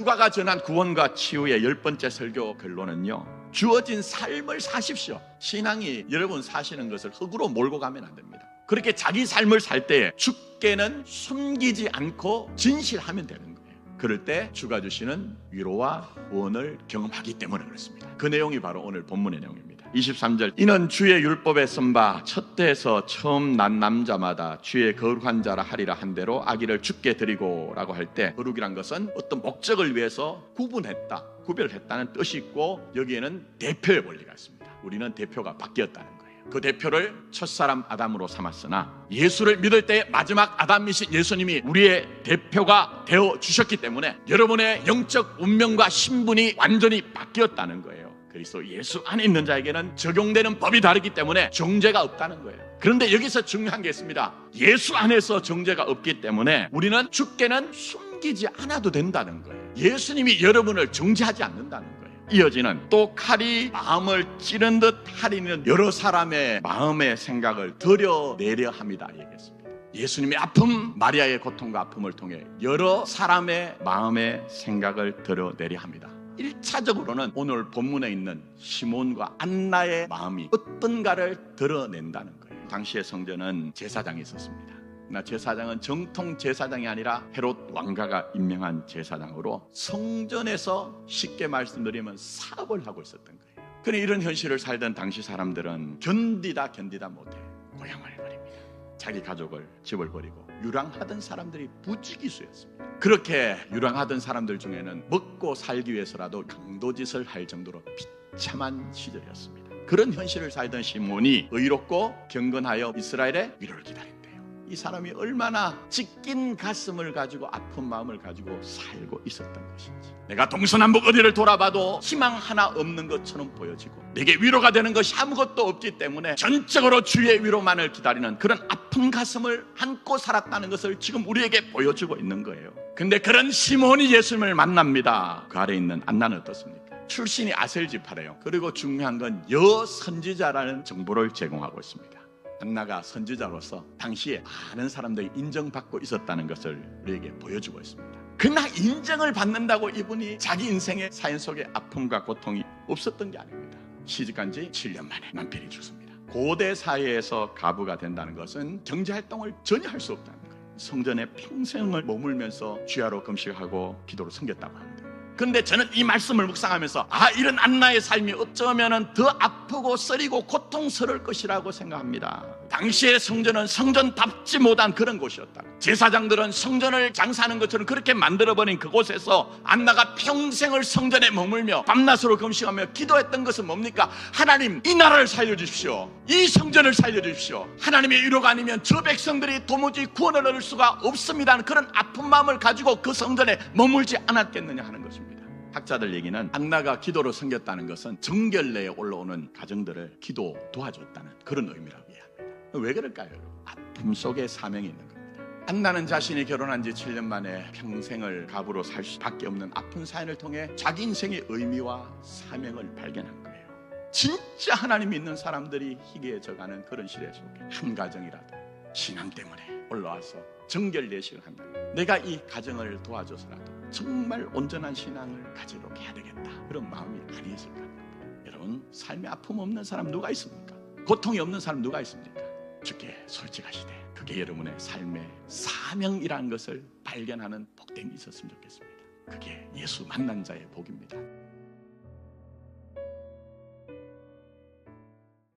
누가가 전한 구원과 치유의 10번째 설교 결론은요, 주어진 삶을 사십시오. 신앙이 여러분 사시는 것을 흙으로 몰고 가면 안 됩니다. 그렇게 자기 삶을 살 때에 주께는 숨기지 않고 진실하면 되는 거예요. 그럴 때 주가 주시는 위로와 구원을 경험하기 때문에 그렇습니다. 그 내용이 바로 오늘 본문의 내용입니다. 23절, 이는 주의 율법에 선바 첫 때에서 처음 난 남자마다 주의 거룩한 자라 하리라 한 대로 아기를 주께 드리고 라고 할 때, 거룩이란 것은 어떤 목적을 위해서 구별했다는 뜻이 있고, 여기에는 대표의 원리가 있습니다. 우리는 대표가 바뀌었다는 거예요. 그 대표를 첫사람 아담으로 삼았으나 예수를 믿을 때 마지막 아담이신 예수님이 우리의 대표가 되어 주셨기 때문에 여러분의 영적 운명과 신분이 완전히 바뀌었다는 거예요. 그래서 예수 안에 있는 자에게는 적용되는 법이 다르기 때문에 정죄가 없다는 거예요. 그런데 여기서 중요한 게 있습니다. 예수 안에서 정죄가 없기 때문에 우리는 주께는 숨기지 않아도 된다는 거예요. 예수님이 여러분을 정죄하지 않는다는 거예요. 이어지는, 또 칼이 마음을 찌른 듯 하리는 여러 사람의 마음의 생각을 드러내려 합니다 얘기했습니다. 예수님의 아픔, 마리아의 고통과 아픔을 통해 여러 사람의 마음의 생각을 드러내려 합니다. 1차적으로는 오늘 본문에 있는 시몬과 안나의 마음이 어떤가를 드러낸다는 거예요. 당시의 성전은 제사장이 있었습니다. 제사장은 정통 제사장이 아니라 헤롯 왕가가 임명한 제사장으로 성전에서 쉽게 말씀드리면 사업을 하고 있었던 거예요. 그런데 이런 현실을 살던 당시 사람들은 견디다 못해 고향을 버립니다. 자기 가족을, 집을 버리고 유랑하던 사람들이 부지기수였습니다. 그렇게 유랑하던 사람들 중에는 먹고 살기 위해서라도 강도짓을 할 정도로 비참한 시절이었습니다. 그런 현실을 살던 시몬이 의롭고 경건하여 이스라엘의 위로를 기다린다. 이 사람이 얼마나 찢긴 가슴을 가지고 아픈 마음을 가지고 살고 있었던 것인지, 내가 동서남북 어디를 돌아봐도 희망 하나 없는 것처럼 보여지고 내게 위로가 되는 것이 아무것도 없기 때문에 전적으로 주의 위로만을 기다리는 그런 아픈 가슴을 안고 살았다는 것을 지금 우리에게 보여주고 있는 거예요. 근데 그런 시몬이 예수님을 만납니다. 그 아래 있는 안나는 어떻습니까? 출신이 아셀 지파래요. 그리고 중요한 건 여선지자라는 정보를 제공하고 있습니다. 안나가 선지자로서 당시에 많은 사람들이 인정받고 있었다는 것을 우리에게 보여주고 있습니다. 그러나 인정을 받는다고 이분이 자기 인생의 사연 속에 아픔과 고통이 없었던 게 아닙니다. 시집간 지 7년 만에 남편이 죽습니다. 고대 사회에서 가부가 된다는 것은 경제활동을 전혀 할 수 없다는 거예요. 성전에 평생을 머물면서 주야로 금식하고 기도를 섬겼다고 합니다. 근데 저는 이 말씀을 묵상하면서 이런 안나의 삶이 어쩌면 더 아프고 쓰리고 고통스러울 것이라고 생각합니다. 당시의 성전은 성전답지 못한 그런 곳이었다고. 제사장들은 성전을 장사하는 것처럼 그렇게 만들어버린 그곳에서 안나가 평생을 성전에 머물며 밤낮으로 금식하며 기도했던 것은 뭡니까? 하나님, 이 나라를 살려주십시오. 이 성전을 살려주십시오. 하나님의 위로가 아니면 저 백성들이 도무지 구원을 얻을 수가 없습니다 하는 그런 아픈 마음을 가지고 그 성전에 머물지 않았겠느냐 하는 것입니다. 학자들 얘기는 안나가 기도로 섬겼다는 것은 정결례에 올라오는 가정들을 기도 도와줬다는 그런 의미라고 이해합니다. 왜 그럴까요? 아픔 속에 사명이 있는 겁니다. 안나는 자신이 결혼한 지 7년 만에 평생을 가부로 살 수밖에 없는 아픈 사연을 통해 자기 인생의 의미와 사명을 발견한 거예요. 진짜 하나님 믿는 사람들이 희귀해져가는 그런 시대 속에 한 가정이라도 신앙 때문에 올라와서 정결례식을 한다. 내가 이 가정을 도와줘서라도 정말 온전한 신앙을 가지도록 해야 되겠다. 그런 마음이 많이 있을 겁니다. 여러분, 삶에 아픔 없는 사람 누가 있습니까? 고통이 없는 사람 누가 있습니까? 주께 솔직하시되 그게 여러분의 삶의 사명이라는 것을 발견하는 복됨이 있었으면 좋겠습니다. 그게 예수 만난 자의 복입니다.